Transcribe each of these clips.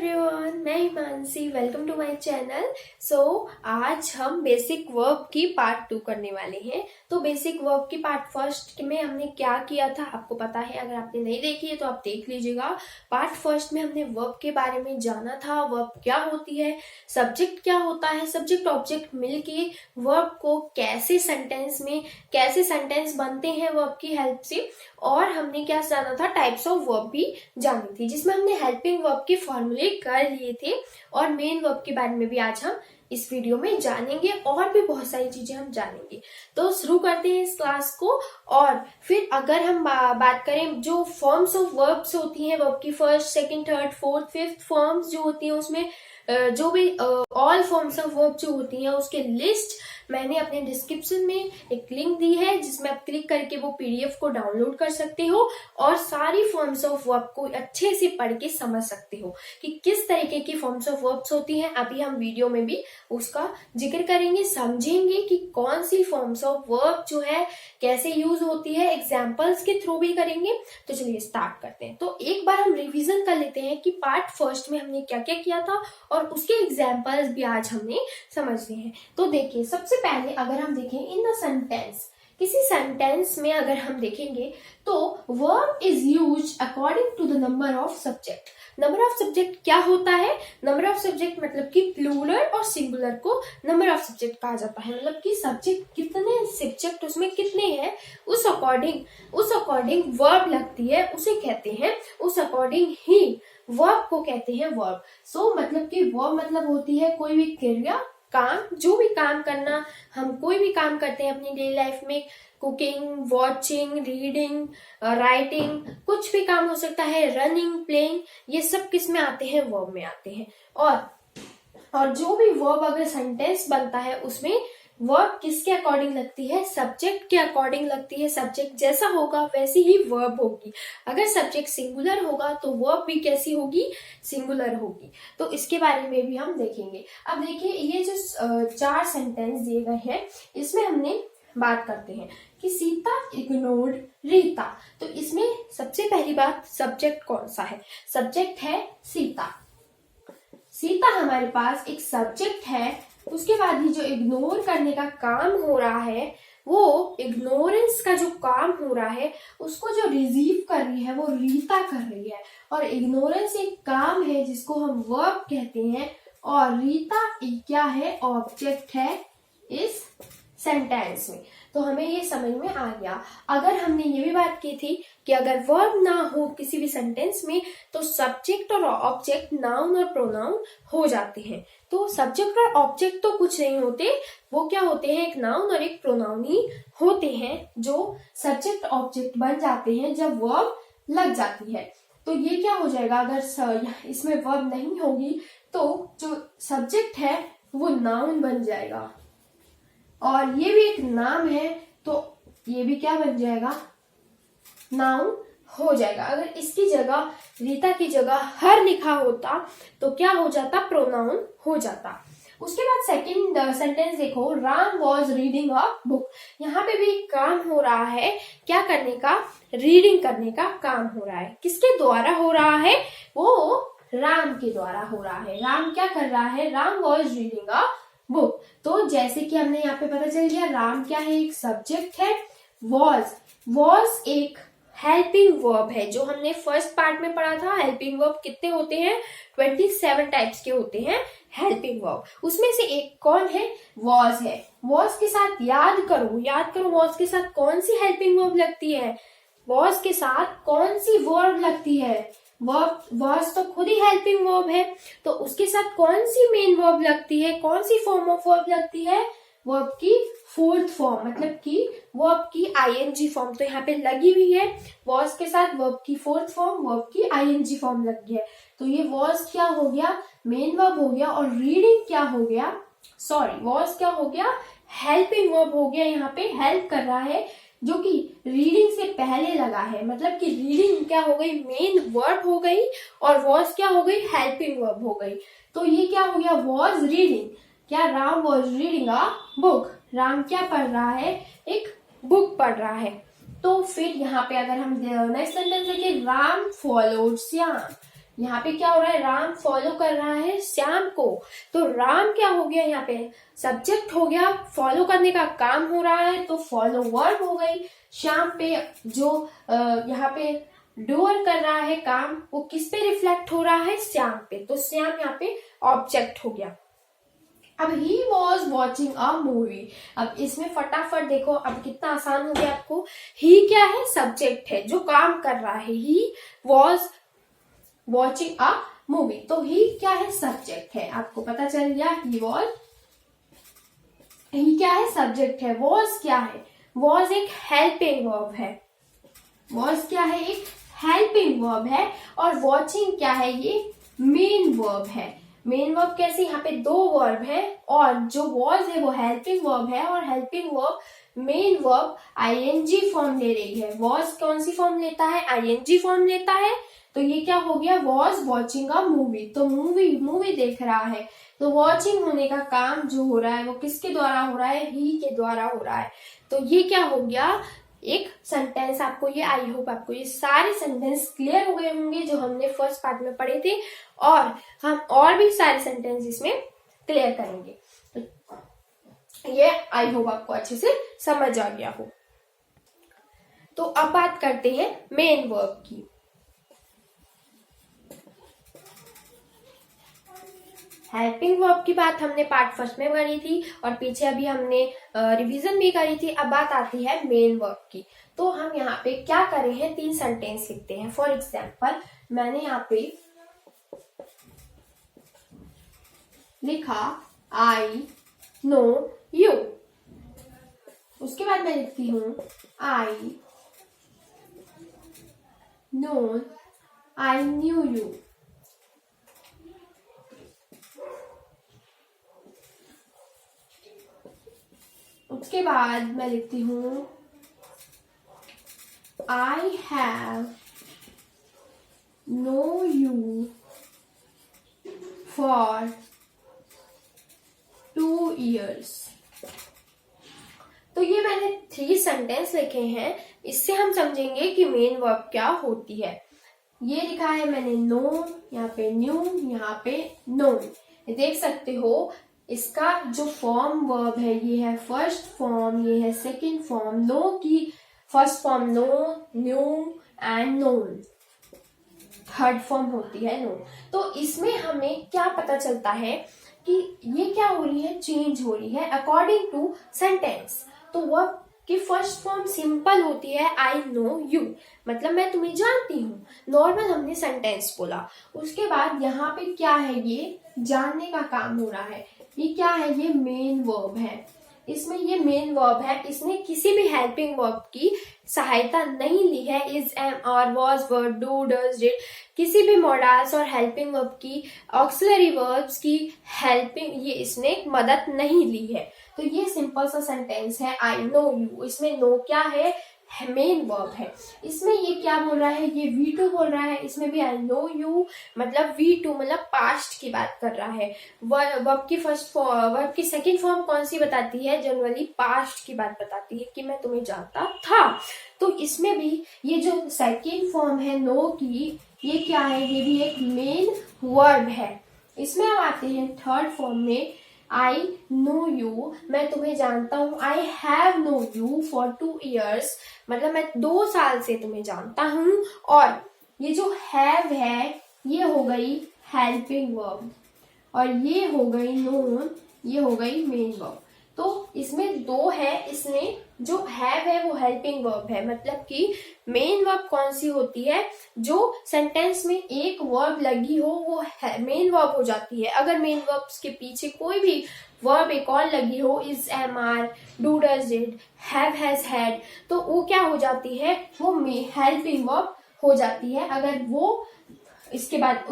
Everyone, मैं Himanshi. Welcome to my channel. आज हम बेसिक वर्ब की पार्ट 2 करने वाले हैं। तो बेसिक वर्ब की पार्ट फर्स्ट में हमने क्या किया था आपको पता है। अगर आपने नहीं देखी है तो आप देख लीजिएगा। पार्ट फर्स्ट में हमने वर्ब के बारे में जाना था। वर्ब क्या होती है, सब्जेक्ट क्या होता है, सब्जेक्ट ऑब्जेक्ट मिलके वर्ब को कैसे सेंटेंस बनते हैं वर्ब की हेल्प से। और हमने क्या जाना था, टाइप्स ऑफ वर्ब भी जानी थी, जिसमें हमने हेल्पिंग वर्ब के फॉर्मूले कर लिए थे। और मेन वर्ब के बारे में भी आज हम इस वीडियो में जानेंगे और भी बहुत सारी चीजें हम जानेंगे। तो शुरू करते हैं इस क्लास को। और फिर अगर हम बात करें जो फॉर्म्स ऑफ वर्ब्स होती हैं, वर्ब की first, second, third, fourth, fifth forms जो होती हैं, उसमें जो भी ऑल फॉर्म्स ऑफ वर्ब जो होती हैं उसके लिस्ट मैंने अपने डिस्क्रिप्शन में एक लिंक दी है, जिसमें आप क्लिक करके वो पीडीएफ को डाउनलोड कर सकते हो और सारी फॉर्म्स ऑफ वर्ब को अच्छे से पढ़ के समझ सकते हो कि किस तरीके की फॉर्म्स ऑफ वर्ब्स होती हैं। अभी हम वीडियो में भी उसका जिक्र करेंगे, समझेंगे कि कौन सी फॉर्म्स ऑफ वर्ब जो है कैसे यूज होती है, एग्जाम्पल्स के थ्रू भी करेंगे। तो चलिए स्टार्ट करते हैं। तो एक बार हम रिविजन कर लेते हैं कि पार्ट फर्स्ट में हमने क्या क्या किया था और उसके एग्जाम्पल्स भी आज हमने समझने हैं। तो देखिए, सबसे पहले अगर हम देखें इन द सेंटेंस, किसी सेंटेंस में अगर हम देखेंगे तो verb is used according to the number of subject. Number of subject क्या होता है? नंबर ऑफ सब्जेक्ट मतलब कि प्लूरल और सिंगुलर को नंबर ऑफ सब्जेक्ट कहा जाता है। मतलब कि सब्जेक्ट कितने, सब्जेक्ट उसमें कितने हैं, उस अकॉर्डिंग वर्ब लगती है, उसे कहते हैं, उस अकॉर्डिंग ही वर्ब को कहते हैं वर्ब। सो मतलब कि वर्ब मतलब होती है कोई भी क्रिया, काम, जो भी काम करना, हम कोई भी काम करते हैं अपनी डेली लाइफ में, कुकिंग, वॉचिंग, रीडिंग, राइटिंग, कुछ भी काम हो सकता है, रनिंग, प्लेइंग, ये सब किस में आते हैं? वर्ब में आते हैं। और जो भी वर्ब अगर सेंटेंस बनता है उसमें वर्ब किसके अकॉर्डिंग लगती है? सब्जेक्ट के अकॉर्डिंग लगती है। सब्जेक्ट जैसा होगा वैसी ही वर्ब होगी। अगर सब्जेक्ट सिंगुलर होगा तो वर्ब भी कैसी होगी? सिंगुलर होगी। तो इसके बारे में भी हम देखेंगे। अब देखिए, ये जो 4 सेंटेंस दिए गए हैं, इसमें हमने बात करते हैं कि सीता इग्नोर्ड रीता। तो इसमें सबसे पहली बात, सब्जेक्ट कौन सा है? सब्जेक्ट है सीता। सीता हमारे पास एक सब्जेक्ट है। उसके बाद ही जो इग्नोर करने का काम हो रहा है, वो इग्नोरेंस का जो काम हो रहा है, उसको जो रिसीव कर रही है वो रीता कर रही है। और इग्नोरेंस एक काम है जिसको हम वर्ब कहते हैं, और रीता एक क्या है? ऑब्जेक्ट है इस सेंटेंस में। तो हमें ये समझ में आ गया। अगर हमने ये भी बात की थी कि अगर वर्ब ना हो किसी भी सेंटेंस में तो सब्जेक्ट और ऑब्जेक्ट, नाउन और प्रोनाउन हो जाते हैं। तो सब्जेक्ट और ऑब्जेक्ट तो कुछ नहीं होते, वो क्या होते हैं? एक नाउन और एक प्रोनाउन ही होते हैं, जो सब्जेक्ट ऑब्जेक्ट बन जाते हैं जब वर्ब लग जाती है। तो ये क्या हो जाएगा? अगर इसमें वर्ब नहीं होगी तो जो सब्जेक्ट है वो नाउन बन जाएगा, और ये भी एक नाम है तो ये भी क्या बन जाएगा? नाउन हो जाएगा। अगर इसकी जगह, रीता की जगह हर लिखा होता तो क्या हो जाता? प्रोनाउन हो जाता। उसके बाद सेकंड सेंटेंस देखो, Ram was reading a book. यहाँ पे भी काम हो रहा है, क्या करने का? रीडिंग करने का काम हो रहा है। किसके द्वारा हो रहा है? वो राम के द्वारा हो रहा है। राम क्या कर रहा है? Ram was reading a book. तो जैसे कि हमने यहाँ पे पता चल गया, राम क्या है? एक सब्जेक्ट है। वॉज एक हेल्पिंग वर्ब है, जो हमने फर्स्ट पार्ट में पढ़ा था। हेल्पिंग वर्ब कितने होते हैं? 27 टाइप्स के होते हैं हेल्पिंग वर्ब। उसमें से एक कौन है? वॉज है। वॉज के साथ याद करो वॉज के साथ कौन सी हेल्पिंग वर्ब लगती है? वॉज के साथ कौन सी वर्ब लगती है? वॉज तो खुद ही हेल्पिंग वर्ब है, तो उसके साथ कौन सी मेन वर्ब लगती है? कौन सी फॉर्म ऑफ वर्ब लगती है? वर्ब की फोर्थ फॉर्म, मतलब कि वर्ब की आईएनजी फॉर्म तो यहाँ पे लगी हुई है। वॉज के साथ वर्ब की फोर्थ फॉर्म, वर्ब की आईएनजी फॉर्म लगी है। तो ये वॉज क्या हो गया? मेन वर्ब हो गया। और रीडिंग क्या हो गया? वॉज क्या हो गया? हेल्पिंग वर्ब हो गया। यहाँ पे हेल्प कर रहा है, जो कि रीडिंग से पहले लगा है। मतलब कि रीडिंग क्या हो गई? मेन वर्ब हो गई, और वॉज क्या हो गई? हेल्पिंग वर्ब हो गई। तो ये क्या हो गया? Was reading. क्या? Ram was reading a book. Ram क्या पढ़ रहा है? एक बुक पढ़ रहा है। तो फिर यहाँ पे अगर हम नेक्स्ट सेंटेंस देखिए, राम फॉलोड श्याम। यहाँ पे क्या हो रहा है, राम फॉलो कर रहा है श्याम को, तो राम क्या हो गया, यहाँ पे सब्जेक्ट हो गया, फॉलो करने का काम हो रहा है तो फॉलो वर्ब हो गई। श्याम पे जो यहाँ पे डूअर कर रहा है काम, वो किस पे रिफ्लेक्ट हो रहा है, श्याम पे, तो श्याम यहाँ पे ऑब्जेक्ट हो गया। अब he was watching a movie, अब इसमें फटाफट देखो अब कितना आसान हो गया आपको। ही क्या है, सब्जेक्ट है जो काम कर रहा है, he was watching a movie, तो ही क्या है, सब्जेक्ट है, आपको पता चल गया। ही वॉज, ही क्या है, सब्जेक्ट है। वॉज क्या है, वॉज एक हेल्पिंग वर्ब है, वॉज क्या है, एक हेल्पिंग वर्ब है, और वॉचिंग क्या है, ये मेन वर्ब है। मेन वर्ब कैसे, यहाँ पे दो वर्ब है, और जो वॉज है वो हेल्पिंग वर्ब है, और helping verb main verb ING form ले रही है। वॉज कौन सी फॉर्म लेता है, आईएनजी फॉर्म लेता है, तो ये क्या हो गया, वॉज वॉचिंग अ मूवी, तो मूवी देख रहा है, तो वॉचिंग होने का काम जो हो रहा है वो किसके द्वारा हो रहा है, ही के द्वारा हो रहा है। तो ये क्या हो गया, एक सेंटेंस। आपको ये, आई होप आपको ये सारे सेंटेंस क्लियर हो गए होंगे जो हमने फर्स्ट पार्ट में पढ़े थे, और हम और भी सारे सेंटेंस इसमें क्लियर करेंगे। तो ये आई होप आपको अच्छे से समझ आ गया हो। तो अब बात करते हैं मेन वर्ब की। हेल्पिंग वर्ब की बात हमने पार्ट फर्स्ट में करी थी, और पीछे अभी हमने रिवीजन भी करी थी। अब बात आती है मेन वर्ब की। तो हम यहाँ पे क्या करे हैं, 3 सेंटेंस लिखते हैं। फॉर एग्जाम्पल मैंने यहाँ पे लिखा आई नो यू, उसके बाद मैं लिखती हूँ I know, I knew you, उसके बाद मैं लिखती हूँ I have know you for 2 years। तो ये मैंने 3 सेंटेंस लिखे हैं, इससे हम समझेंगे कि मेन वर्ब क्या होती है। ये लिखा है मैंने नो, यहाँ पे न्यू, यहाँ पे नो, देख सकते हो। इसका जो फॉर्म वर्ब है ये है फर्स्ट फॉर्म, ये है सेकंड फॉर्म। नो की first form know, knew and known, third form होती है नो। तो इसमें हमें क्या पता चलता है कि ये क्या हो रही है, चेंज हो रही है अकॉर्डिंग टू सेंटेंस। तो वर्ब की फर्स्ट फॉर्म सिंपल होती है आई नो यू, मतलब मैं तुम्हें जानती हूँ, नॉर्मल हमने सेंटेंस बोला। उसके बाद यहाँ पे क्या है, ये जानने का काम हो रहा है। ये क्या है, ये मेन वर्ब है, इसमें ये मेन वर्ब है, इसने किसी भी हेल्पिंग वर्ब की सहायता नहीं ली है। Is, am, are, was, were, do, does, did, किसी भी मॉडल्स और हेल्पिंग वर्ब की, ऑक्सिलरी वर्ब्स की हेल्पिंग, ये इसने मदद नहीं ली है। तो ये सिंपल सा सेंटेंस है आई नो यू। इसमें नो क्या है, मेन वर्ब है। इसमें ये क्या बोल रहा है, ये V2 बोल रहा है। इसमें भी आई नो यू मतलब V2 मतलब पास्ट की बात कर रहा है। वर्ब की वर्ब की सेकंड फॉर्म कौन सी बताती है, जनरली पास्ट की बात बताती है कि मैं तुम्हें जानता था। तो इसमें भी ये जो सेकंड फॉर्म है नो की, ये क्या है, ये भी एक मेन वर्ब है। इसमें अब आते हैं थर्ड फॉर्म में, आई नो यू, मैं तुम्हें जानता हूँ। I have know you for 2 years, मतलब मैं 2 साल से तुम्हें जानता हूँ। और ये जो हैव है ये हो गई हेल्पिंग वर्ब, और ये हो गई नोन, ये हो गई मेन वर्ब। तो इसमें 2 है, इसमें जो हैव है वो हेल्पिंग वर्ब है, मतलब कि मेन वर्ब कौन सी होती है, जो सेंटेंस में एक वर्ब लगी हो वो मेन वर्ब हो जाती है। अगर मेन वर्ब्स के पीछे कोई भी वर्ब एक और लगी हो, is, am, are, do, does, did, have, has, had, तो वो क्या हो जाती है, वो हेल्पिंग वर्ब हो जाती है। अगर वो उसके बाद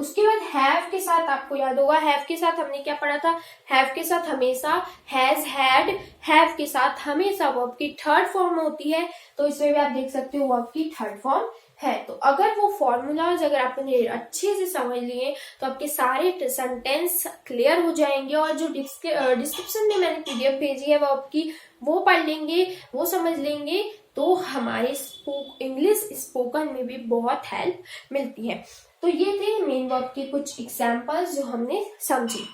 हैव के साथ, आपको याद होगा हैव के साथ हमने क्या पढ़ा था, हैव के साथ हमेशा हैज, हैड, हैव के साथ हमेशा वर्ब की थर्ड फॉर्म होती है। तो इसमें भी आप देख सकते हो वर्ब की थर्ड फॉर्म है। तो अगर वो फॉर्मूलाज अगर आपने अच्छे से समझ लिए तो आपके सारे सेंटेंस क्लियर हो जाएंगे, और जो डिस्क्रिप्शन में मैंने पीडीएफ भेजी है वो आपकी वो पढ़ लेंगे, वो समझ लेंगे, तो हमारे इंग्लिश स्पोकन में भी बहुत हेल्प मिलती है। तो ये थे मेन वर्ब के कुछ एग्जाम्पल्स जो हमने समझे।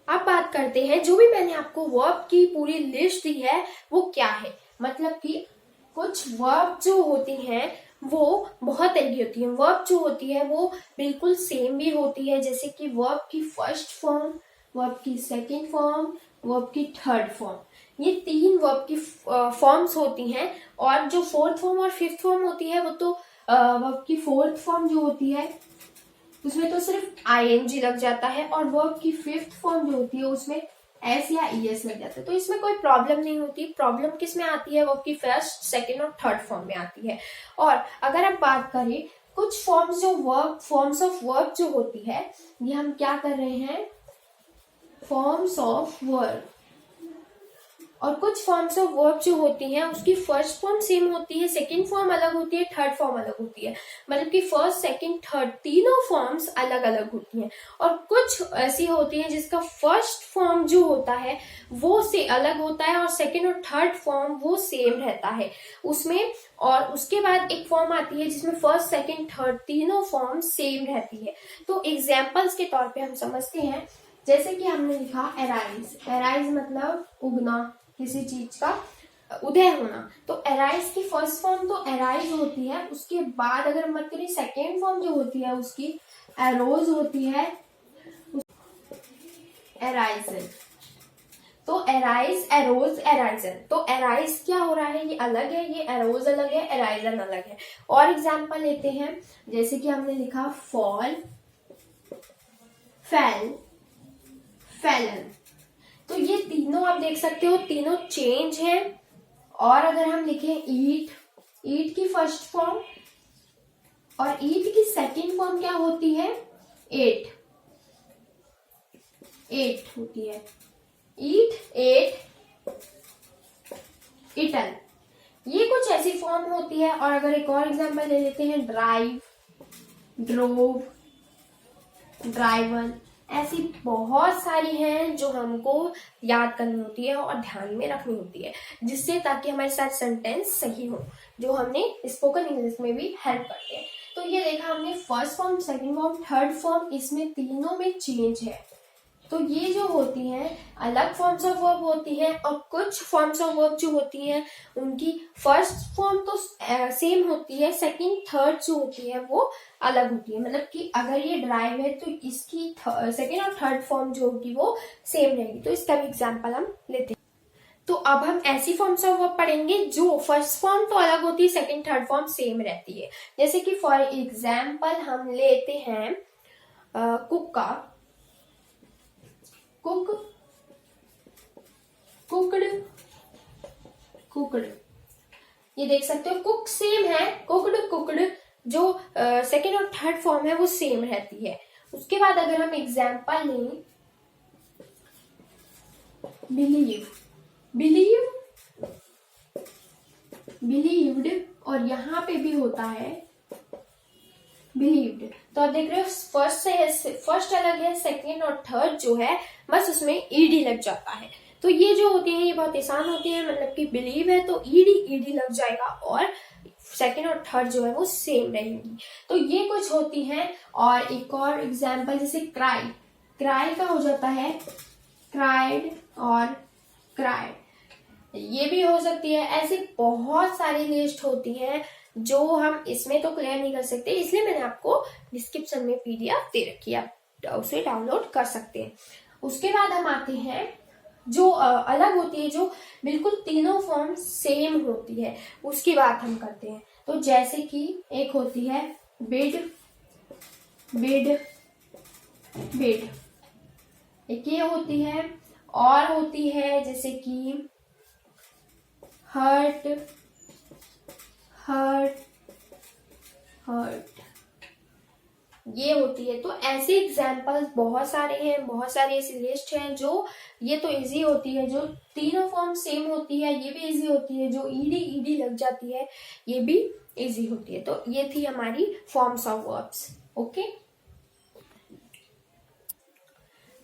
अब बात करते हैं, जो भी मैंने आपको वर्ब की पूरी लिस्ट दी है वो क्या है। मतलब कि कुछ वर्ब जो होती हैं वो बहुत तरह की होती है। वर्ब जो होती है वो बिल्कुल सेम भी होती है, जैसे कि वर्ब की फर्स्ट फॉर्म, वर्ब की सेकंड फॉर्म, वर्ब की थर्ड फॉर्म। ये 3 वर्ब की फॉर्म्स होती हैं, और जो फोर्थ फॉर्म और फिफ्थ फॉर्म होती है वो तो वर्ब की फोर्थ फॉर्म जो होती है उसमें तो सिर्फ आईएनजी लग जाता है, और वर्ब की फिफ्थ फॉर्म जो होती है उसमें एस या ईएस लग जाता है। तो इसमें कोई प्रॉब्लम नहीं होती। प्रॉब्लम किस में आती है? वर्ब की फर्स्ट, सेकंड और थर्ड फॉर्म में आती है। और अगर आप बात करें कुछ फॉर्म्स ऑफ वर्ब जो होती है, ये हम क्या कर रहे हैं, फॉर्म्स ऑफ वर्ब। और कुछ फॉर्म्स ऑफ वर्ब जो होती हैं उसकी फर्स्ट फॉर्म सेम होती है, सेकंड फॉर्म अलग होती है, थर्ड फॉर्म अलग होती है। मतलब कि फर्स्ट, सेकंड, थर्ड तीनों फॉर्म्स अलग अलग होती हैं। और कुछ ऐसी होती हैं जिसका फर्स्ट फॉर्म जो होता है वो से अलग होता है, और सेकंड और थर्ड फॉर्म वो सेम रहता है उसमें। और उसके बाद एक फॉर्म आती है जिसमें फर्स्ट, सेकंड, थर्ड तीनों फॉर्म सेम रहती है। तो एग्जाम्पल्स के तौर पे हम समझते हैं, जैसे कि हमने लिखा एराइज। एराइज मतलब उगना, किसी चीज का उदय होना। तो एराइज की फर्स्ट फॉर्म तो एराइज होती है, उसके बाद अगर हम बात करें सेकेंड फॉर्म जो होती है उसकी एरोज होती है, एराइजन। तो एराइज, एरोज, एराइजन। तो एराइज क्या हो रहा है, ये अलग है, ये एरोज अलग है, एराइजन अलग है। और एग्जाम्पल लेते हैं, जैसे कि हमने लिखा फॉल, फेल, फैलन। तो ये तीनों आप देख सकते हो तीनों चेंज है। और अगर हम लिखें ईट, ईट की फर्स्ट फॉर्म और ईट की सेकंड फॉर्म क्या होती है, एट, एट होती है। ईट, एट, इटन, ये कुछ ऐसी फॉर्म होती है। और अगर एक और एग्जांपल ले लेते हैं, ड्राइव, ड्रोव, ड्राइवन। ऐसी बहुत सारी हैं जो हमको याद करनी होती है और ध्यान में रखनी होती है, जिससे ताकि हमारे साथ सेंटेंस सही हो, जो हमने स्पोकन इंग्लिश में भी हेल्प करते हैं। तो ये देखा हमने first form, second form, third form, इसमें तीनों में चेंज है। तो ये जो होती हैं अलग फॉर्म्स ऑफ वर्ब होती हैं, और कुछ फॉर्म्स ऑफ वर्ब जो होती हैं उनकी फर्स्ट फॉर्म तो सेम होती है, सेकंड, थर्ड जो होती है वो अलग होती है। मतलब कि अगर ये ड्राइव है तो इसकी सेकंड और थर्ड फॉर्म जो होगी वो सेम रहेगी। तो इसका भी एग्जाम्पल हम लेते हैं। तो अब हम ऐसी फॉर्म्स ऑफ वर्ब पढ़ेंगे जो फर्स्ट फॉर्म तो अलग होती है, सेकंड, थर्ड फॉर्म सेम रहती है। जैसे कि फॉर एग्जाम्पल हम लेते हैं कुक का, कुक, कुकड, कुकड। ये देख सकते हो कुक सेम है, कुकड, कुकड। जो सेकेंड और थर्ड फॉर्म है वो सेम रहती है। उसके बाद अगर हम एग्जाम्पल लें, बिलीव, बिलीव, बिलीव्ड, और यहाँ पे भी होता है बिलीव्ड। तो आप देख रहे हो फर्स्ट अलग है, सेकेंड और थर्ड जो है बस उसमें ईडी लग जाता है। तो ये जो होती है ये बहुत आसान होती है। मतलब कि बिलीव है तो ईडी लग जाएगा, और सेकेंड और थर्ड जो है वो सेम रहेंगी। तो ये कुछ होती हैं। और एक और एग्जाम्पल जैसे क्राई, क्राई का हो जाता है क्राइड और क्राइड, ये भी हो सकती है। ऐसी बहुत सारी लिस्ट होती है जो हम इसमें तो क्लियर नहीं कर सकते, इसलिए मैंने आपको डिस्क्रिप्शन में पीडीएफ दे रखी है, आप उसे डाउनलोड कर सकते हैं। उसके बाद हम आते हैं जो अलग होती है, जो बिल्कुल तीनों फॉर्म सेम होती है, उसकी बात हम करते हैं। तो जैसे कि एक होती है बिड, बिड, बिड, एक ये होती है। और होती है जैसे कि हर्ट, हर्ट, हर्ट। ये होती है। तो ऐसे एग्जाम्पल्स बहुत सारे हैं, बहुत सारी ऐसी लिस्ट है जो ये तो इजी होती है, जो तीनों फॉर्म सेम होती है ये भी इजी होती है, जो ईडी ईडी लग जाती है ये भी इजी होती है। तो ये थी हमारी फॉर्म्स ऑफ वर्ब्स। ओके,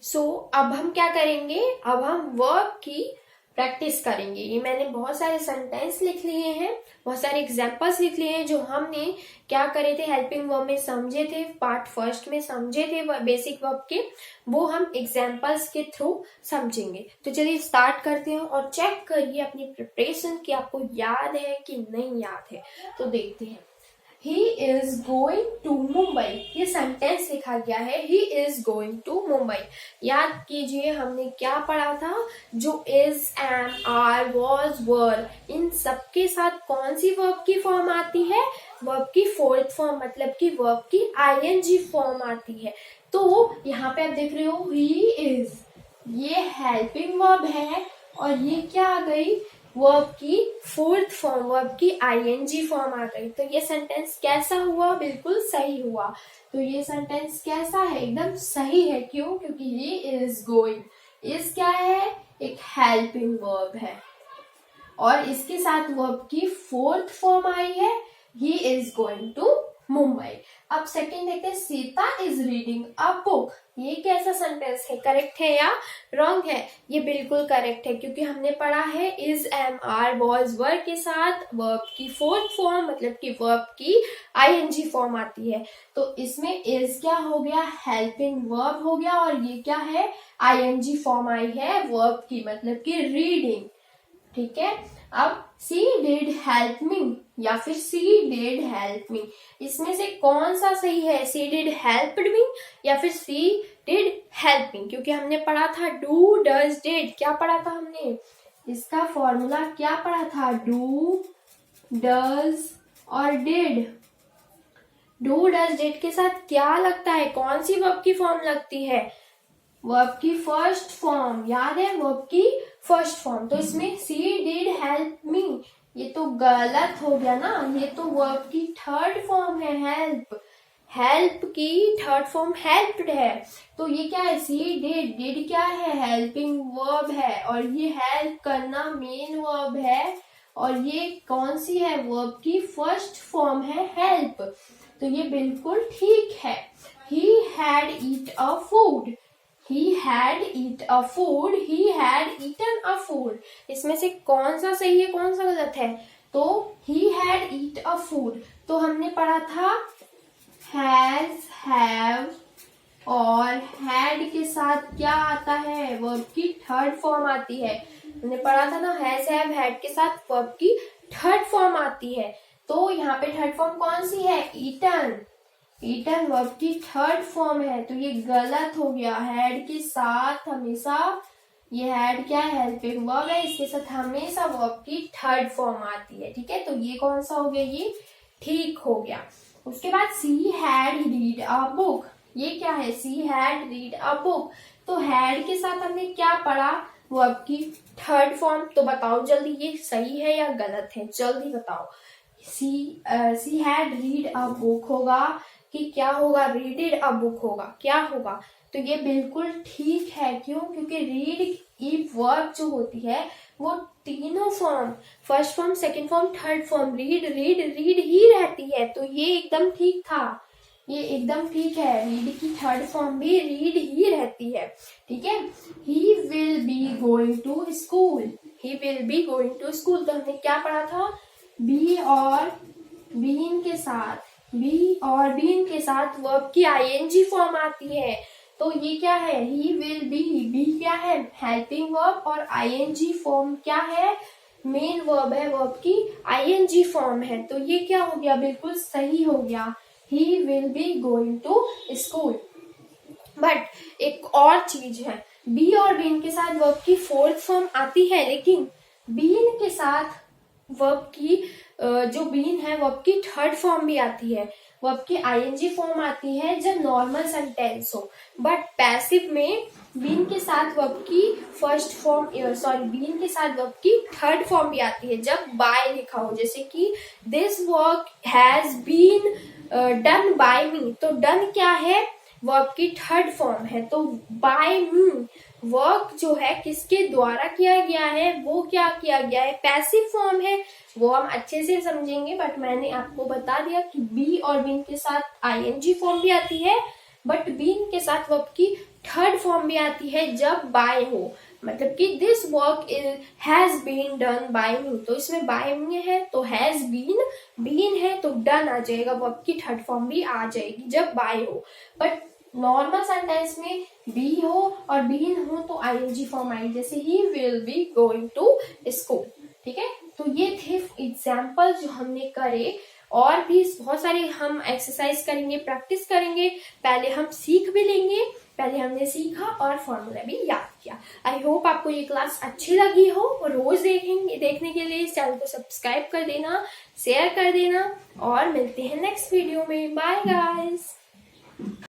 सो अब हम क्या करेंगे, अब हम वर्ब की प्रैक्टिस करेंगे। ये मैंने बहुत सारे सेंटेंस लिख लिए हैं, बहुत सारे एग्जांपल्स लिख लिए हैं जो हमने क्या करे थे, हेल्पिंग वर्ब में समझे थे, पार्ट फर्स्ट में समझे थे बेसिक वर्ब के, वो हम एग्जांपल्स के थ्रू समझेंगे। तो चलिए स्टार्ट करते हैं और चेक करिए अपनी प्रिपरेशन कि आपको याद है कि नहीं याद है। तो देखते हैं, He is going to Mumbai। ये सेंटेंस लिखा गया है, He is going to Mumbai। याद कीजिए हमने क्या पढ़ा था, जो is, am, are, was, were, इन सबके साथ कौन सी वर्ब की फॉर्म आती है, वर्ब की फोर्थ फॉर्म, मतलब कि वर्ब की ing फॉर्म आती है। तो यहाँ पे आप देख रहे हो he is, ये हेल्पिंग वर्ब है और ये क्या आ गई, वर्ब की फोर्थ फॉर्म, वर्ब की आईएनजी फॉर्म आ गई। तो ये सेंटेंस कैसा हुआ, बिल्कुल सही हुआ। तो ये सेंटेंस कैसा है, एकदम सही है। क्यों, क्योंकि ही इज गोइंग, इज क्या है, एक हेल्पिंग वर्ब है और इसके साथ वर्ब की फोर्थ फॉर्म आई है, he is going to Mumbai. अब सेकंड देखते हैं, Sita is reading a book. ये कैसा सेंटेंस है, करेक्ट है या रॉन्ग है, ये बिल्कुल करेक्ट है क्योंकि हमने पढ़ा है इज, एम, आर, वॉज, वर के साथ वर्ब की फोर्थ फॉर्म, मतलब कि वर्ब की आईएनजी फॉर्म आती है। तो इसमें इज क्या हो गया, हेल्पिंग वर्ब हो गया और ये क्या है, आईएनजी फॉर्म आई है वर्ब की, मतलब कि रीडिंग। ठीक है, अब सी डिड हेल्प मी या फिर सी डिड हेल्प मी, इसमें से कौन सा सही है, सी डिड हेल्प्ड मी या फिर सी डिड हेल्प मी, क्योंकि हमने पढ़ा था डू, डज, डिड। क्या पढ़ा था हमने, इसका फॉर्मूला क्या पढ़ा था, डू, डज और डिड। डू, डज, डिड के साथ क्या लगता है, कौन सी वर्ब की फॉर्म लगती है, वर्ब की फर्स्ट फॉर्म, याद है, वर्ब की फर्स्ट फॉर्म। तो इसमें सी डिड हेल्प मी, ये तो गलत हो गया ना, ये तो वर्ब की थर्ड फॉर्म है, हेल्प, हेल्प की थर्ड फॉर्म हेल्प्ड है। तो ये क्या है, सी डिड, डिड क्या है, हेल्पिंग वर्ब है और ये हेल्प करना मेन वर्ब है और ये कौन सी है, वर्ब की फर्स्ट फॉर्म है, हेल्प। तो ये बिल्कुल ठीक है। He had eat a food, he had eat a food, he had eaten a food, इसमें से कौन सा सही है, कौन सा गलत है, तो he had eat a food। तो हमने पढ़ा था has, have और had के साथ क्या आता है, वर्ब की थर्ड फॉर्म आती है। हमने पढ़ा था ना, has, have, had के साथ वर्ब की थर्ड फॉर्म आती है। तो यहाँ पे थर्ड फॉर्म कौन सी है, eaten, ईटन वर्ब की थर्ड फॉर्म है। तो ये गलत हो गया, हैड के साथ हमेशा, ये हैड क्या है, हेल्पिंग वर्ब है, इसके साथ हमेशा वर्ब की थर्ड फॉर्म आती है। ठीक है, तो ये कौन सा हो गया, ये ठीक हो गया। उसके बाद she had read a book, ये क्या है, she had read a book. तो हैड के साथ हमने क्या पढ़ा, वर्ब की थर्ड फॉर्म। तो बताओ जल्दी, ये सही है या गलत है, जल्दी बताओ। She had read a book होगा कि क्या होगा, रीडेड अ बुक होगा, क्या होगा, तो ये बिल्कुल ठीक है। क्यों, क्योंकि रीड की वर्ब जो होती है वो तीनों form, first form, second form, third form, read read read ही रहती है। तो ये एकदम ठीक था, ये एकदम ठीक है, रीड की थर्ड फॉर्म भी रीड ही रहती है। ठीक है, he will be going to school, he will be going to school. तो हमने क्या पढ़ा था, बी और बीन के साथ, बी और बीन के साथ वर्ब की आईएनजी फॉर्म आती है। तो ये क्या है, ही विल बी, बी क्या है, हेल्पिंग वर्ब और आईएनजी फॉर्म क्या है, मेन वर्ब है, वर्ब की आईएनजी फॉर्म है। तो ये क्या हो गया, बिल्कुल सही हो गया, he will be going to school. But एक और चीज है, बी और बीन के साथ वर्ब की फोर्थ फॉर्म आती है, लेकिन बीन के साथ वर्ब की जो बीन है वर्ब की थर्ड फॉर्म भी आती है। वर्ब की आईएनजी फॉर्म आती है जब नॉर्मल सेंटेंस हो, बट पैसिव में बीन के साथ वर्ब की फर्स्ट फॉर्म बीन के साथ वर्ब की थर्ड फॉर्म भी आती है जब बाय लिखा हो, जैसे कि this work has been done by me. तो डन क्या है, वर्ब की थर्ड फॉर्म है। तो बाय मी वर्क जो है किसके द्वारा किया गया है, वो क्या किया गया है, पैसिव फॉर्म है। वो हम अच्छे से समझेंगे, बट मैंने आपको बता दिया कि बी और बीन के साथ आईएनजी फॉर्म भी आती है, बट बीन के साथ वर्ब की थर्ड फॉर्म भी आती है जब बाय हो। मतलब कि this work has been done by me, तो इसमें बाय मी है तो हैज बीन, बीन है तो डन आ जाएगा, वर्ब की थर्ड फॉर्म भी आ जाएगी जब बाय हो। बट नॉर्मल सेंटेंस में बी हो और बीन हो तो आईएनजी फॉर्म आएगी, जैसे he will be going to school. ठीक है, तो ये थे एग्जाम्पल जो हमने करे, और भी बहुत सारे हम एक्सरसाइज करेंगे, प्रैक्टिस करेंगे। पहले हम सीख भी लेंगे, पहले हमने सीखा और फॉर्मूला भी याद किया। आई होप आपको ये क्लास अच्छी लगी हो, और रोज देखने के लिए इस चैनल को सब्सक्राइब कर देना, शेयर कर देना, और मिलते हैं नेक्स्ट वीडियो में। Bye guys.